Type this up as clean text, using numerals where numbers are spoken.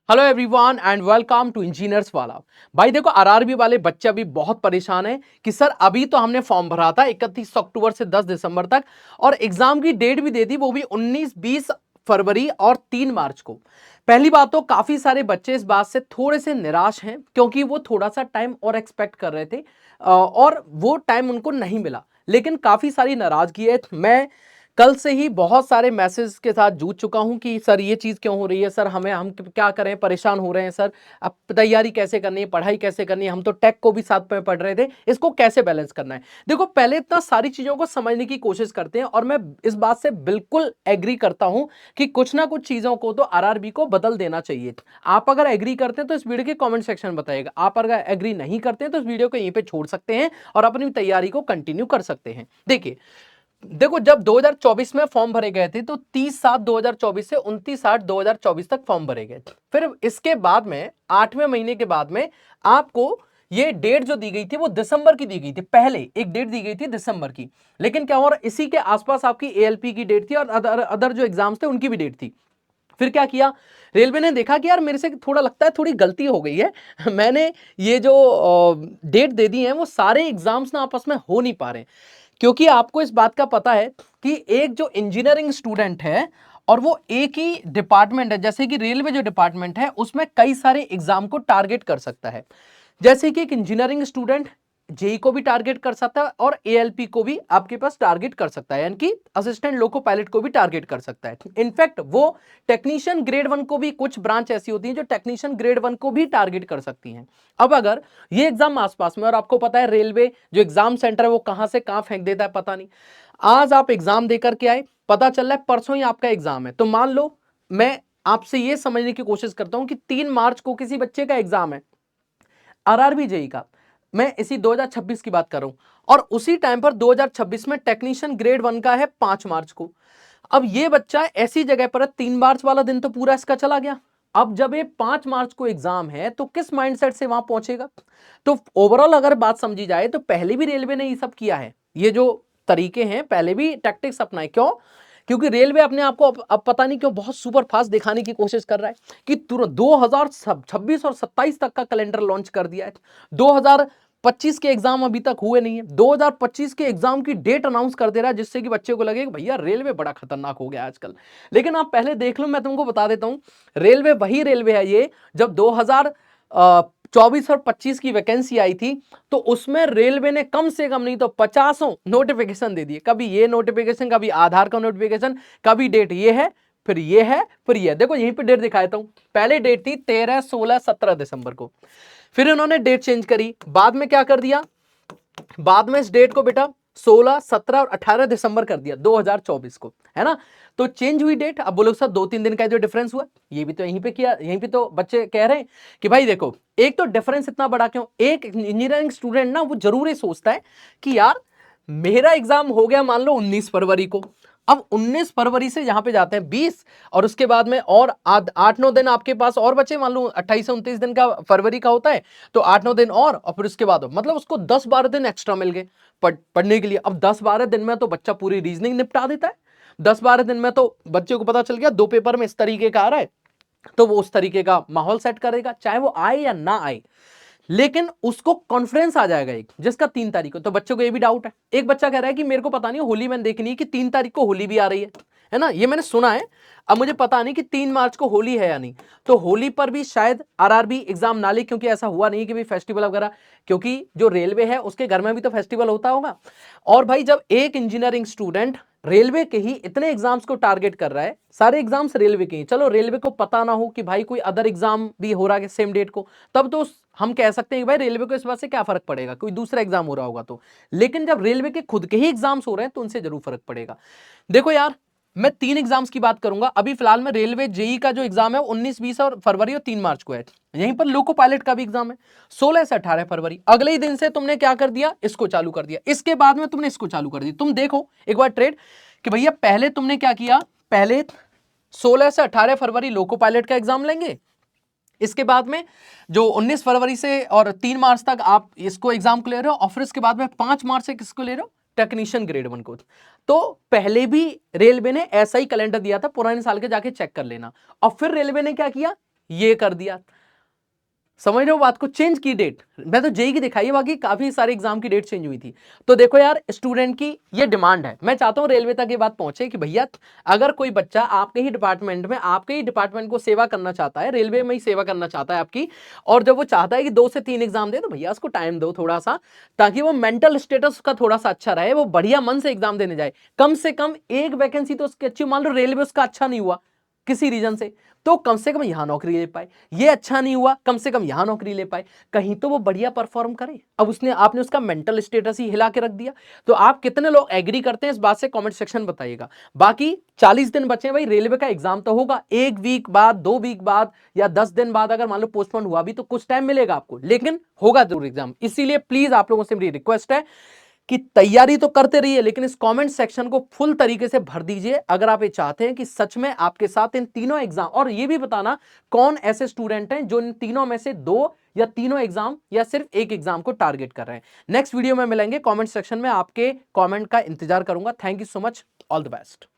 Hello everyone and welcome to engineers वाला। भाई देखो आरआरबी वाले बच्चे अभी बहुत परेशान हैं कि सर अभी तो हमने फॉर्म भरा था 31 अक्टूबर से 10 दिसंबर तक और एग्जाम की डेट भी दे दी, वो भी 19-20 फरवरी और 3 मार्च को। पहली बात तो काफी सारे बच्चे इस बात से थोड़े से निराश हैं क्योंकि वो थोड़ा सा टाइम और एक्सपेक्ट कर रहे थे और वो टाइम उनको नहीं मिला, लेकिन काफी सारी नाराजगी है। मैं कल से ही बहुत सारे मैसेज के साथ जूझ चुका हूं कि सर ये चीज क्यों हो रही है, सर हम क्या करें, परेशान हो रहे हैं सर, अब तैयारी कैसे करनी है, पढ़ाई कैसे करनी है, हम तो टेक को भी साथ में पढ़ रहे थे, इसको कैसे बैलेंस करना है। देखो पहले इतना सारी चीजों को समझने की कोशिश करते हैं और मैं इस बात से बिल्कुल एग्री करता हूं कि कुछ ना कुछ चीजों को तो आरआरबी को बदल देना चाहिए। आप अगर एग्री करते हैं तो इस वीडियो के कॉमेंट सेक्शन में बताइएगा, आप अगर एग्री नहीं करते हैं तो इस वीडियो को यहीं पे छोड़ सकते हैं और अपनी तैयारी को कंटिन्यू कर सकते हैं। देखो जब 2024 में फॉर्म भरे गए थे तो 30/7/2024 से 29/8/2024 तक फॉर्म भरे गए। फिर इसके बाद में 8वें महीने के बाद में आपको ये डेट जो दी गई थी वो दिसंबर की दी गई थी। पहले एक डेट दी गई थी दिसंबर की, लेकिन क्या हो रहा, इसी के आसपास आपकी एएलपी की डेट थी और अदर जो एग्जाम्स थे उनकी भी डेट थी। फिर क्या किया, रेलवे ने देखा कि यार मेरे से थोड़ा लगता है थोड़ी गलती हो गई है, मैंने ये जो डेट दे दी है वो सारे एग्जाम्स ना आपस में हो नहीं पा रहे। क्योंकि आपको इस बात का पता है कि एक जो इंजीनियरिंग स्टूडेंट है और वो एक ही डिपार्टमेंट है, जैसे कि रेलवे जो डिपार्टमेंट है उसमें कई सारे एग्जाम को टारगेट कर सकता है। जैसे कि एक इंजीनियरिंग स्टूडेंट जेई को भी टारगेट कर सकता है और एएलपी को भी आपके पास टारगेट कर सकता है, यानी कि असिस्टेंट लोको पायलट को भी टारगेट कर सकता है। इनफैक्ट वो टेक्नीशियन ग्रेड 1 को भी, कुछ ब्रांच ऐसी होती है जो टेक्नीशियन ग्रेड 1 को भी टारगेट कर सकती हैं। अब अगर ये एग्जाम आसपास में, और आपको पता है रेलवे जो एग्जाम सेंटर है वो कहां से कहां फेंक देता है पता नहीं। आज आप एग्जाम देकर के आए, पता चल रहा है परसों ही आपका एग्जाम है, तो मान लो मैं आपसे ये समझने की कोशिश करता हूं कि 3 मार्च को किसी बच्चे का एग्जाम है आरआरबी जेई का, मैं इसी 2026 की बात कर रहा हूं, और उसी टाइम पर 2026 में टेक्नीशियन ग्रेड 1 का है 5 मार्च को। अब ये बच्चा ऐसी जगह पर है, 3 मार्च वाला दिन तो पूरा इसका चला गया। अब जब ये 5 मार्च को एग्जाम है तो किस माइंडसेट से वहां पहुंचेगा। तो ओवरऑल अगर बात समझी जाए तो पहले भी रेलवे ने ये सब किया है, ये जो तरीके हैं पहले भी टैक्टिक्स अपनाए। क्यों? क्योंकि रेलवे अपने आप को अब पता नहीं क्यों बहुत सुपर फास्ट दिखाने की कोशिश कर रहा है कि तुरंत 2026 और 27 तक का कैलेंडर लॉन्च कर दिया है। 2025 के एग्जाम अभी तक हुए नहीं है, 2025 के एग्जाम की डेट अनाउंस कर दे रहा है, जिससे कि बच्चे को लगे कि भैया रेलवे बड़ा खतरनाक हो गया आजकल। लेकिन आप पहले देख लो, मैं तुमको बता देता हूं, रेलवे वही रेलवे है ये, जब 2024 और 25 की वैकेंसी आई थी तो उसमें रेलवे ने कम से कम नहीं तो 50 नोटिफिकेशन दे दिए। कभी ये नोटिफिकेशन, कभी आधार का नोटिफिकेशन, कभी डेट ये है, फिर ये है, फिर ये। देखो यहीं पे डेट दिखाता हूं, पहले डेट थी 13, 16, 17 दिसंबर को, फिर इन्होंने डेट चेंज करी, बाद में क्या कर दिया, बाद में इस डेट को बेटा 16, 17 और 18 दिसंबर कर दिया 2024 को, है ना। तो चेंज हुई डेट। अब बोलो सर 2-3 दिन का जो डिफरेंस हुआ, ये भी तो यहीं पे किया, यहीं पे तो बच्चे कह रहे हैं कि भाई देखो एक तो डिफरेंस इतना बड़ा क्यों। एक इंजीनियरिंग स्टूडेंट ना वो जरूर ये सोचता है कि यार मेरा एग्जाम हो गया मान लो 19 फरवरी को, अब 19 फरवरी से यहां पे जाते हैं 20, और उसके बाद में और 8-9 दिन आपके पास और बचे, मान लो 28 से 29 दिन का फरवरी का होता है, तो 8-9 दिन और फिर उसके बाद मतलब उसको 10-12 दिन एक्स्ट्रा मिल गए पढ़ने के लिए। अब 10-12 दिन में तो बच्चा पूरी रीजनिंग निपटा देता है, 10-12 दिन में तो बच्चे को पता चल गया 2 पेपर में इस तरीके का आ रहा है, तो वो उस तरीके का माहौल सेट करेगा, चाहे वो आए या ना आए, लेकिन उसको कॉन्फ्रेंस आ जाएगा एक, जिसका 3 तारीख को। तो बच्चों को ये भी डाउट है, एक बच्चा कह रहा है कि मेरे को पता नहीं होली मैंने देखनी है कि 3 तारीख को होली भी आ रही है ना, ये मैंने सुना है, अब मुझे पता नहीं कि 3 मार्च को होली है या नहीं। तो होली पर भी शायद आरआरबी एग्जाम ना ले, क्योंकि ऐसा हुआ नहीं कि भाई फेस्टिवल वगैरह, क्योंकि जो रेलवे है उसके घर में भी तो फेस्टिवल होता होगा। और भाई जब एक इंजीनियरिंग स्टूडेंट रेलवे के ही इतने एग्जाम्स को टारगेट कर रहा है, सारे एग्जाम्स रेलवे के ही, चलो रेलवे को पता ना हो कि भाई कोई अदर एग्जाम भी हो रहा है सेम डेट को, तब तो हम कह सकते हैं कि भाई रेलवे को इस बात से क्या फर्क पड़ेगा, कोई दूसरा एग्जाम हो रहा होगा तो। लेकिन जब रेलवे के खुद के ही एग्जाम्स हो रहे हैं तो उनसे जरूर फर्क पड़ेगा। देखो यार मैं 3 एग्जाम्स की बात करूंगा अभी फिलहाल में। रेलवे जेई का जो एग्जाम है 19, 20 और फरवरी और 3 मार्च को है। यहीं पर लोको पायलट का भी एग्जाम है 16 से 18 फरवरी। अगले ही दिन से तुमने क्या कर दिया, इसको चालू कर दिया, इसके बाद में तुमने इसको चालू कर दिया। तुम देखो एक बार ट्रेड कि भैया पहले तुमने क्या किया, पहले 16 से 18 फरवरी लोको पायलट का एग्जाम लेंगे, इसके बाद में जो 19 फरवरी से और 3 मार्च तक आप इसको एग्जाम को ले रहे हो, और फिर इसके बाद में 5 मार्च से किसको ले रहे हो, टेक्नीशियन ग्रेड 1 को। तो पहले भी रेलवे ने ऐसा ही कैलेंडर दिया था, पुराने साल के जाके चेक कर लेना। और फिर रेलवे ने क्या किया, ये कर दिया। समझ रहे हो बात को, चेंज की डेट। मैं तो जेई की दिखाई है, बाकी काफी सारे एग्जाम की डेट चेंज हुई थी। तो देखो यार, स्टूडेंट की ये डिमांड है। मैं चाहता हूं रेलवे तक ये बात पहुंचे कि भैया अगर कोई बच्चा आपके ही डिपार्टमेंट में, आपके ही डिपार्टमेंट को सेवा करना चाहता है, रेलवे में ही सेवा करना चाहता है आपकी, और जब वो चाहता है कि 2 से 3 एग्जाम दे, तो भैया उसको टाइम दो थोड़ा सा, ताकि वो मेंटल स्टेटस उसका थोड़ा सा अच्छा रहे, वो बढ़िया मन से एग्जाम देने जाए। कम से कम एक वैकेंसी तो उसकी अच्छी, मान लो रेलवे उसका अच्छा नहीं हुआ किसी रीजन से, तो कम से कम यहां नौकरी ले पाए। ये अच्छा नहीं हुआ, कम से कम यहां नौकरी ले पाए, कहीं तो वो बढ़िया परफॉर्म करे। अब उसने, आपने उसका मेंटल स्टेटस ही हिला के रख दिया। तो आप कितने लोग एग्री करते हैं इस बात से, कमेंट सेक्शन में बताइएगा। बाकी 40 दिन बचे हैं भाई, रेलवे का एग्जाम तो होगा 1 वीक बाद, 2 वीक बाद, या 10 दिन बाद। अगर मान लो पोस्टपोन हुआ भी तो कुछ टाइम मिलेगा आपको, लेकिन होगा जरूर एग्जाम। इसीलिए प्लीज आप लोगों से मेरी रिक्वेस्ट है कि तैयारी तो करते रहिए, लेकिन इस कमेंट सेक्शन को फुल तरीके से भर दीजिए अगर आप ये चाहते हैं कि सच में आपके साथ इन तीनों एग्जाम, और ये भी बताना कौन ऐसे स्टूडेंट हैं जो इन तीनों में से 2 या तीनों एग्जाम या सिर्फ एक एग्जाम को टारगेट कर रहे हैं। नेक्स्ट वीडियो में मिलेंगे, कमेंट सेक्शन में आपके कमेंट का इंतजार करूंगा। Thank you so much, all the best.